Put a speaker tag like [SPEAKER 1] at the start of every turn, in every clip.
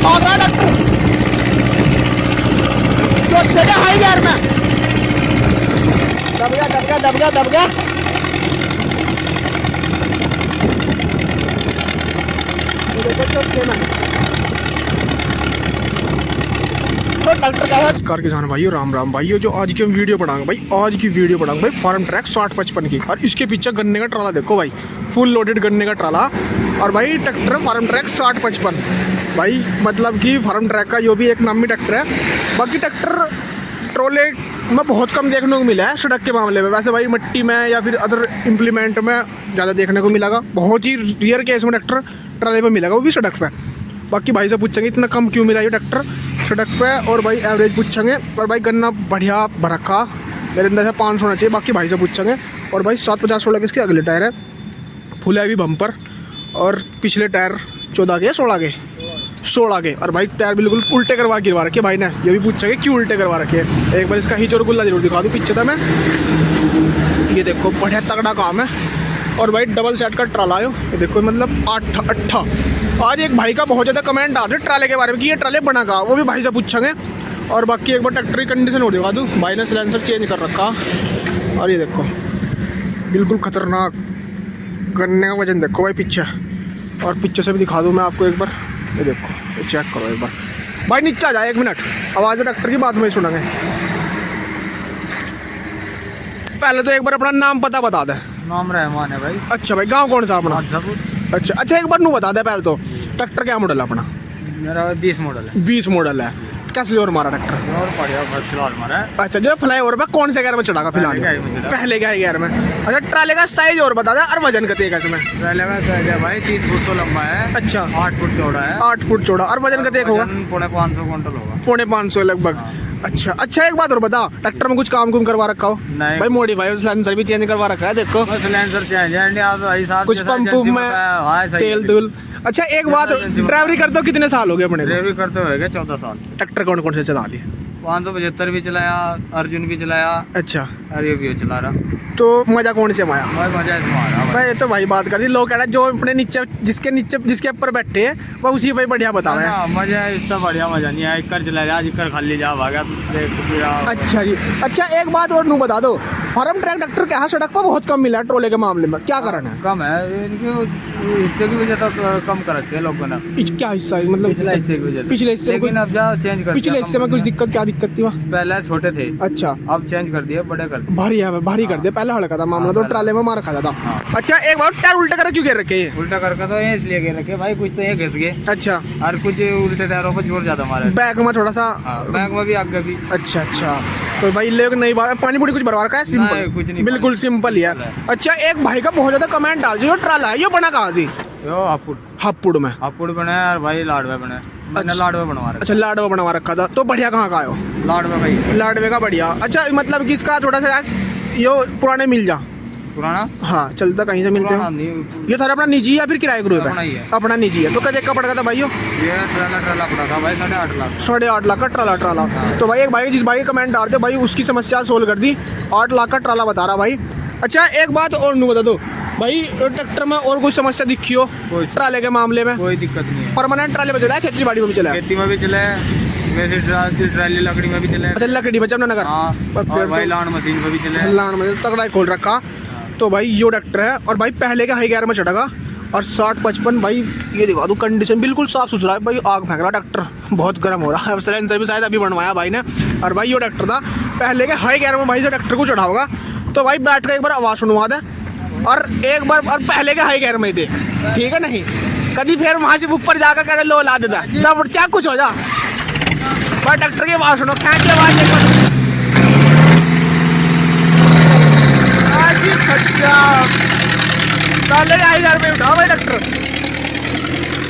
[SPEAKER 1] भाग रहा डॉक्टर चौथे के हाई गियर में। दब गया दब गया दब गया दब गया। देखो चौथे में नमस्कार किसान भाइयों, राम राम भाइयों। जो आज की हम वीडियो बनाएंगे भाई, आज की वीडियो बनाएंगे भाई फार्म ट्रैक 6055 की। और इसके पीछे गन्ने का ट्राला देखो भाई, फुल लोडेड गन्ने का ट्राला। और भाई ट्रैक्टर फार्म ट्रैक 6055 भाई, मतलब कि फार्म ट्रैक का जो भी एक नामी ट्रैक्टर है। बाकी ट्रैक्टर ट्रोले में बहुत कम देखने को मिला है सड़क के मामले में। वैसे भाई मिट्टी में या फिर अदर इम्प्लीमेंट में ज़्यादा देखने को मिलेगा। बहुत ही रियर केस में ट्रैक्टर ट्राले पे मिलेगा, वो भी सड़क पे। बाकी भाई से पूछेंगे इतना कम क्यों मिला ये ट्रैक्टर सड़क पे, और भाई एवरेज पूछेंगे। और भाई गन्ना बढ़िया भरखा मेरे अंदर से 500 होना चाहिए। बाकी भाई से पूछेंगे। और भाई 750-16 के इसके अगले टायर है, फुल हैवी बम्पर। और पिछले टायर 14 के 16 के। और भाई टायर बिल्कुल उल्टे करवा गिरवा रखे भाई ने। ये भी पूछेंगे क्यों उल्टे करवा रखे। एक बार इसका हिच और गुल्ला जरूर दिखा दूँ पीछे था मैं। ये देखो बढ़िया तगड़ा काम है। और भाई डबल सेट का ट्राला आयो, ये देखो मतलब 8 आज एक भाई का बहुत ज़्यादा कमेंट आ रहे ट्राले के बारे में कि ये ट्राले बना का, वो भी भाई से पूछेंगे। और बाकी एक बार ट्रैक्टर की कंडीशन हो दिखा दूँ। भाई ने सिलेंसर चेंज कर रखा। और ये देखो बिल्कुल खतरनाक गन्ने का वजन देखो भाई पीछे। और पीछे से भी दिखा दूँ मैं आपको एक बार, ये देखो, ये चेक करो एक बार। भाई नीचे आ जाए 1 मिनट, आवाज़ ट्रैक्टर की बात में सुनेंगे। पहले तो एक बार अपना नाम पता बता दे।
[SPEAKER 2] नाम रहमान है भाई।
[SPEAKER 1] अच्छा भाई, गांव कौन सा अपना? अच्छा एक बार नू बता दे पहले तो, ट्रैक्टर क्या मॉडल है अपना?
[SPEAKER 2] मेरा 20 मॉडल है।
[SPEAKER 1] 20 मॉडल है। कैसे जोर मारा ट्रैक्टर?
[SPEAKER 2] और बढ़िया फिलहाल मारा है।
[SPEAKER 1] अच्छा जो फ्लाईओवर पे कौन से गियर में चढ़ागा फिलहाल? पहले क्या गियर में। अच्छा ट्राले का साइज और बता दे, और वजन कितने का इसमें?
[SPEAKER 2] ट्राले का साइज है भाई 30 फुट तो लंबा है।
[SPEAKER 1] अच्छा
[SPEAKER 2] 8 फुट चौड़ा है।
[SPEAKER 1] 8 फुट चौड़ा। और वजन कितने होगा?
[SPEAKER 2] 550 क्विंटल होगा।
[SPEAKER 1] 550 लगभग। अच्छा एक बात और बता, ट्रैक्टर में कुछ काम कुम करवा रखा हो?
[SPEAKER 2] नहीं
[SPEAKER 1] भाई मॉडिफाई सिलेंसर भी चेंज करवा रखा है देखो।
[SPEAKER 2] सिलेंसर चेंज है,
[SPEAKER 1] कुछ पंप में तेल तुल। अच्छा एक बात, ड्राइवरी करते हो कितने साल हो गए अपने?
[SPEAKER 2] ड्राइवरी करते हुए 14 साल।
[SPEAKER 1] ट्रैक्टर कौन कौन से चला लिए?
[SPEAKER 2] 575 भी चलाया, अर्जुन भी चलाया।
[SPEAKER 1] अच्छा
[SPEAKER 2] और ये भी चला रहा।
[SPEAKER 1] तो मजा कौन से आया?
[SPEAKER 2] मजा इसमें आ रहा
[SPEAKER 1] भाई तो भाई बात कर दी, लोग कह रहे हैं जो अपने नीचे जिसके ऊपर बैठे हैं वो उसी भाई बढ़िया बता रहे हैं।
[SPEAKER 2] मजा इसका बढ़िया मजा नहीं है। इक्कर चला जा, इक्कर खाली जा भागा।
[SPEAKER 1] अच्छा जी। अच्छा एक बात और नू बता दो, फार्म ट्रैक ट्रैक्टर क्या है सड़क पर बहुत कम मिला है ट्रोले के मामले में, क्या कारण है?
[SPEAKER 2] कम है इनके हिस्से की वजह तो कम कर रखे हैं लोगों ने।
[SPEAKER 1] क्या हिस्सा है मतलब?
[SPEAKER 2] पिछले हिस्से की वजह से।
[SPEAKER 1] पिछले हिस्से में
[SPEAKER 2] अब जा चेंज कर।
[SPEAKER 1] पिछले हिस्से में कुछ दिक्कत, क्या दिक्कत थी वहाँ?
[SPEAKER 2] पहले छोटे थे।
[SPEAKER 1] अच्छा
[SPEAKER 2] अब चेंज कर दिए, बड़े कर दिए।
[SPEAKER 1] भारी है, भारी कर दिया। पहले हल्का था मामला, तो ट्राले में मार खाता था। अच्छा एक बार टायर उल्टा कर क्यों गिर रखे?
[SPEAKER 2] उल्टा करके तो ये इसलिए गिर रखे भाई, कुछ तो ये घिस गए।
[SPEAKER 1] अच्छा
[SPEAKER 2] और कुछ उल्टे टायरों पर जोर ज्यादा मारा,
[SPEAKER 1] बैक में थोड़ा सा,
[SPEAKER 2] बैक में भी आगे भी।
[SPEAKER 1] अच्छा तो भाई लोग नई बात, पानी पूरी कुछ भरवा रखा है? सिंपल,
[SPEAKER 2] कुछ नहीं,
[SPEAKER 1] बिल्कुल सिंपल ही है। अच्छा एक भाई का बहुत ज्यादा कमेंट डाल जो ट्राला है ये बना कहाँ से? हापुड़ में
[SPEAKER 2] बने और भाई लाडवे बने। मैंने लाडवे बनवा रखा।
[SPEAKER 1] अच्छा लाडवा बनवा रखा था, तो बढ़िया कहाँ का आयो?
[SPEAKER 2] लाडवे भाई,
[SPEAKER 1] लाडवे का बढ़िया। अच्छा मतलब कि इसका थोड़ा सा यो पुराने मिल जा
[SPEAKER 2] पुराना।
[SPEAKER 1] हाँ चलता कहीं से मिलते हो? ये सारा अपना निजी है या फिर किराए ग्रुप है? अपना निजी है। तो क्या का पड़ गया था भाई?
[SPEAKER 2] ये ट्राला पड़ा था भाई 8.5 लाख।
[SPEAKER 1] 8.5 लाख का ट्राला। तो भाई एक भाई जिस भाई कमेंट डाल दे भाई, उसकी समस्या सोल्व कर दी। 8 लाख का ट्राला बता रहा भाई। अच्छा एक बात और नू बता दो भाई, ट्रैक्टर में और कुछ समस्या दिखी हो ट्राले के मामले में?
[SPEAKER 2] कोई दिक्कत नहीं है।
[SPEAKER 1] परमानेंट ट्राले पे चला है, खेती बाड़ी में भी चला है?
[SPEAKER 2] खेती में भी चला है, वैसे ट्राली लकड़ी में भी चला है।
[SPEAKER 1] अच्छा लकड़ी में जमनानगर।
[SPEAKER 2] और भाई लान मशीन में भी चला है।
[SPEAKER 1] लान में तगड़ा खोल रखा। तो भाई ये ट्रैक्टर है। और भाई पहले के हाई गियर में चढ़ेगा। और 6055 भाई ये दिखा दूँ, कंडीशन बिल्कुल साफ सुथरा है भाई। आग फेंक रहा ट्रैक्टर, बहुत गर्म हो रहा है। सिलेंसर भी शायद अभी बनवाया भाई ने। और भाई ये ट्रैक्टर था पहले के हाई गियर में भाई से ट्रैक्टर को चढ़ा होगा। तो भाई बैठ कर एक बार आवाज़ सुनवा दे। और एक बार और पहले के हाई गियर में थे, ठीक है नहीं कभी फिर वहाँ से ऊपर जाकर कर लो ला देता तब क्या कुछ हो जा। भाई ट्रैक्टर की आवाज़ सुनो, खींच के आवाज़ हाई गियर में उठाओ भाई ट्रैक्टर।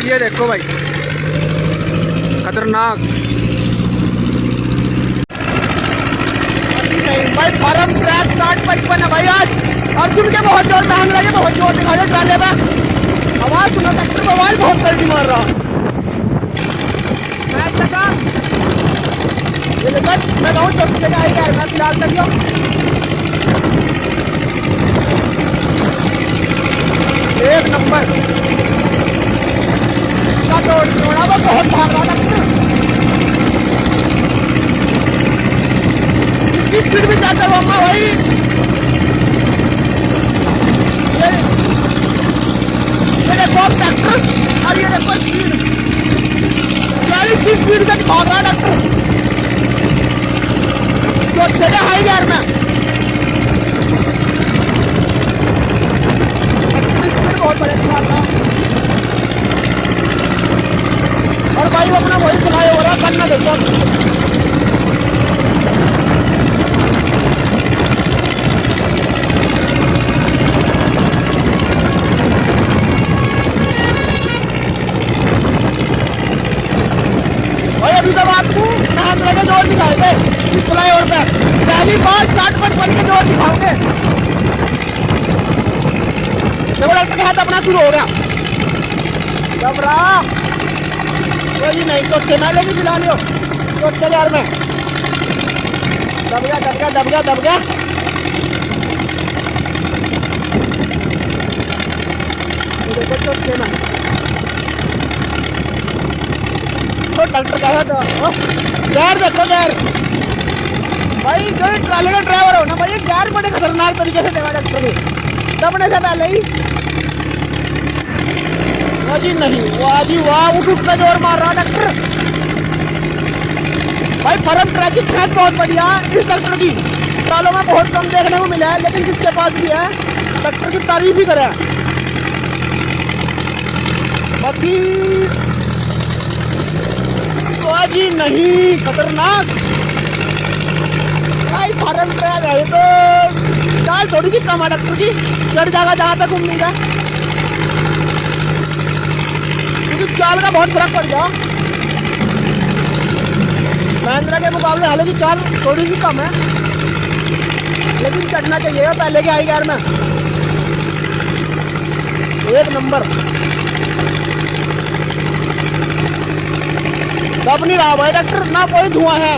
[SPEAKER 1] ये देखो भाई खतरनाक भाई फार्म ट्रैक 6055 है भाई। आज अर्जुन के बहुत जोर टांग लगे, बहुत जोर दिखा दे ट्राले में। आवाज सुनो, ट्रैक्टर मोबाइल बहुत तेजी मार रहा। ये देखो मैं कहूँ चौथी जगह आई यार, मैं फिलहाल तक एक नंबर इसका तो बहुत भाग रहा था। भाग रहा डॉक्टर जो चले हाई गियर में। बहुत बड़े और भाई अपना वही फ्लाई हो रहा करना देखो। अभी तक आपको महिंद्रा के जोर दिखाएंगे इस फ्लाईओवर पे, पहली बार 60-55 के जोर दिखाओगे। देखो डॉक्टर के हाथ अपना शुरू हो गया। घबरा कोई नहीं, चौथे मैले भी दिला लियो, चौथे जार में दब गया दब गया दब गया दब गया। देखो चौथे में डॉक्टर कहा था गैर देखो गैर भाई, जो ट्राले का ड्राइवर हो ना भाई, गैर बड़े खतरनाक तरीके से देगा डॉक्टर भी दबने से पहले ही। वाह जी नहीं, वाह जी वाह, उठ पे जोर मार रहा डॉक्टर भाई। फर्म ट्रैक की खेत बहुत बढ़िया इस डॉक्टर की, ट्रालों में बहुत कम देखने को मिला है, लेकिन जिसके पास भी है डॉक्टर की तारीफ ही करे। बाकी जी नहीं, खतरनाक भाई फॉर्म ट्रैक है तो चाल थोड़ी सी कम है डॉक्टर की, चढ़ जाएगा जहाँ तक उम्मीद है, क्योंकि चाल का बहुत फर्क पड़ गया महिंद्रा के मुकाबले। हालांकि चाल थोड़ी सी कम है, लेकिन चढ़ना चाहिए पहले के हाई गियर में एक नंबर। दब नहीं रहा भाई डॉक्टर, ना कोई धुआं है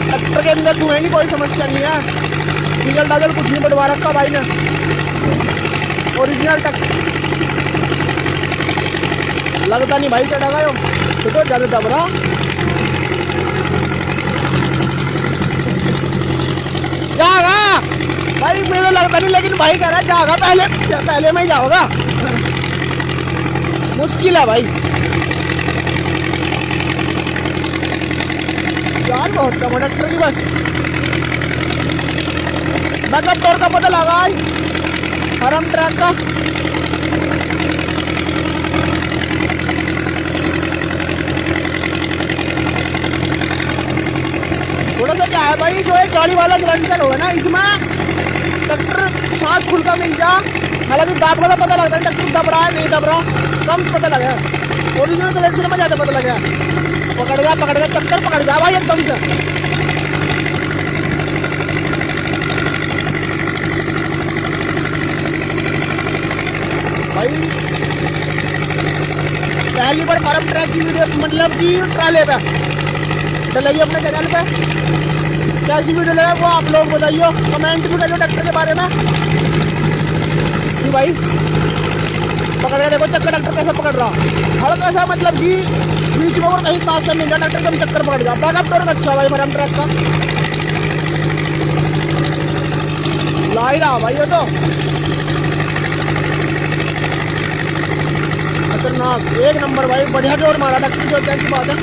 [SPEAKER 1] डॉक्टर के अंदर, धुएं की कोई समस्या नहीं है, डीजल डाजल कुछ नहीं बढ़वा रखा भाई ने, ओरिजिनल डॉक्टर लगता नहीं भाई चढ़ेगा यो, तो ज्यादा दब रहा। जाएगा भाई, मुझे लगता नहीं, लेकिन भाई कह रहा है जाएगा, पहले में ही जाओगा, मुश्किल है भाई। यार बहुत कम है डॉक्टर की, बस बैकअप टॉर्क का पता लगा आज फॉर्म ट्रैक का। थोड़ा सा क्या है भाई, जो एक गाड़ी वाला सिलेंडर हो ना, इसमें डॉक्टर सांस खुल का मिल जा, हालांकि दाब का पता लगता है डॉक्टर दब रहा है नहीं दब रहा, कम पता लगा। ओरिजिनल सिलेंडर में ज़्यादा पता लगा, पकड़ गया चक्कर पकड़ गया भाई एकदम से। भाई पहली बार फॉर्म ट्रैक की वीडियो मतलब कि ट्राले पे डलेगी अपने चैनल पे, कैसी वीडियो लगा वो आप लोग बताइए, कमेंट भी करिए डॉक्टर के बारे में। जी भाई पकड़ रहा, देखो चक्कर डॉक्टर कैसे पकड़ रहा, हल्का सा मतलब कि बीच में और कहीं सांस से मिल जाए डॉक्टर कम चक्कर पकड़ गया। बैकअप टॉर्क अच्छा भाई फॉर्म ट्रैक का, ला ही रहा भाई ये तो खतरनाक एक नंबर भाई, बढ़िया जोर मारा डॉक्टर जो क्या की बात है।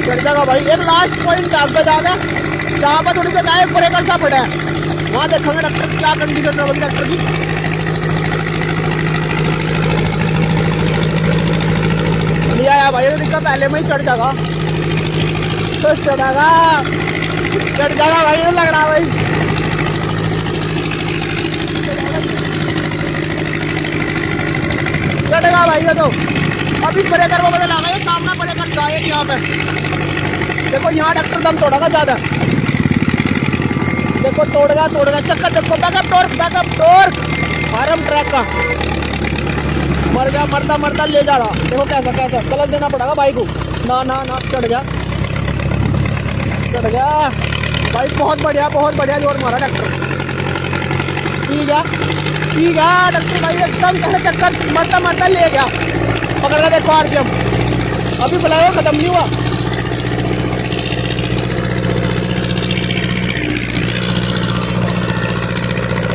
[SPEAKER 1] चढ़ जाएगा भाई, एक लास्ट पॉइंट जाएगा जहाँ पर थोड़ी सा गायब ब्रेकर सा पड़ा है, वहाँ देखेंगे डॉक्टर क्या कंडीशन है डॉक्टर की। आया भाई दिक्कत, पहले में ही चढ़ जाएगा तो चढ़ जाएगा भाई, लग रहा भाई चढ़ेगा भाई ये तो। अब इस ब्रेकर को बदल आ गया, सामना ब्रेकर शायद यहाँ पे देखो, यहाँ डॉक्टर दम तोड़ेगा ज्यादा, देखो तोड़ गया चक्कर, देखो बैकअप टॉर्क फॉर्म ट्रैक का मर गया, मरता ले जा रहा, देखो कैसा गलत देना पड़ेगा भाई को, ना चढ़ गया भाई, बहुत बढ़िया जोर मारा डॉक्टर, ठीक है डॉक्टर भाई एकदम कैसे चक्कर मरता ले गया, पकड़ रहा देखो आरपीएम, अभी बुलाया खत्म नहीं हुआ।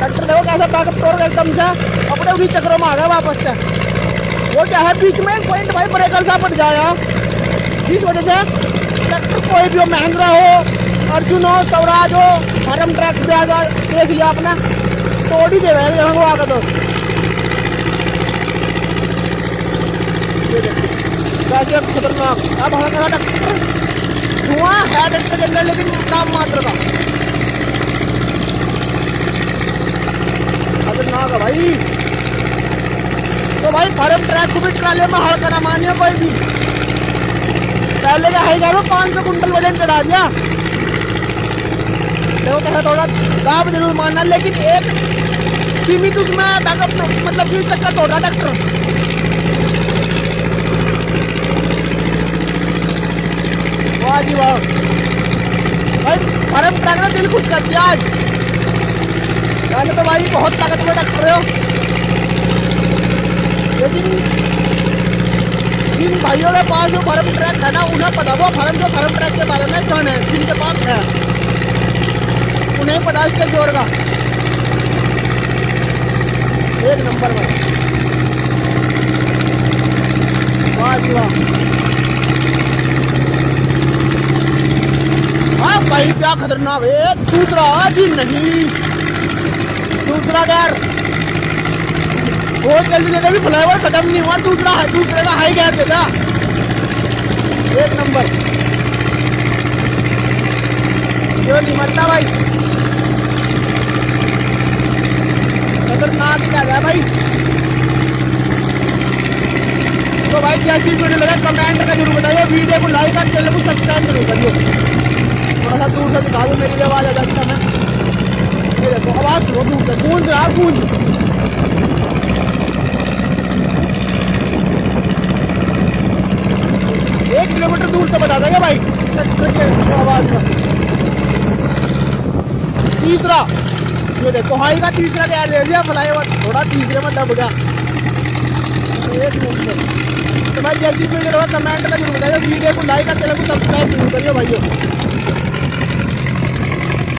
[SPEAKER 1] डॉक्टर देखो कैसा बैकअप टॉर्क एकदम से अपने उन्हीं चक्रों में आ गया वापस से, वो क्या है बीच में एक पॉइंट भाई ब्रेकर सा पड़ जाएगा, जिस वजह से ट्रैक्टर कोई भी हो, महिंद्रा हो, अर्जुन हो, स्वराज हो, फार्म ट्रैक पे आगा देख लिया आपने, तोड़ ही देगा यहाँ वो आगा तो। कैसे खतरनाक, अब हमारा ट्रैक्टर धुआं है ट्रैक्टर के अंदर, लेकिन काम मात्र का खतरनाक है भाई। तो भाई फार्म ट्रैक को भी ट्राले में हड़ करा मानिए कोई भी, पहले का है यार 500 कुंटल वजन चढ़ा दिया, देखो कैसा थोड़ा दाब जरूर मानना, लेकिन एक सीमित उसमें बैकअप मतलब 20 तक का तोड़ा ट्रैक्टर। वाह जी वाह भाई, फार्म ट्रैक ने दिल खुश कर दिया आज। वैसे तो भाई बहुत ताकतवर ट्रैक्टर हो, लेकिन जिन भाइयों के पास जो फार्म ट्रैक है ना, उन्हें पता वो फार्म ट्रैक के बारे में जान है, जिनके पास है उन्हें पता इसके जोर का। एक नंबर में, वाह जी वाह। हाँ भाई क्या खतरनाक है। दूसरा जी नहीं, दूसरा गैर बहुत जल्दी देता, भी फ्लाईओवर खत्म नहीं हुआ, दूसरा है, दूसरे का हाई गैर देता। एक नंबर, जो नहीं मरता भाई, खतरनाक क्या है भाई। तो भाई कैसी वीडियो लगा कमेंट का जरूर बताइए, वीडियो को लाइक और चैनल को सब्सक्राइब जरूर करिए। थोड़ा सा दूर से दिखा दो, मेरी आवाज़ आ जाती है। ये देखो आवाज़ सुनो दूर से, गूंज रहा गूंज। 1 किलोमीटर दूर से बता देंगे भाई आवाज़ में। तीसरा ये देखो हाई का तीसरा गैर ले लिया, फ्लाईओवर थोड़ा तीसरे में दब गया। एक मिनट। तो भाई जैसी वीडियो कमेंट का जरूर बताइए, वीडियो को लाइक और चैनल को सब्सक्राइब जरूर करिए भाइयों।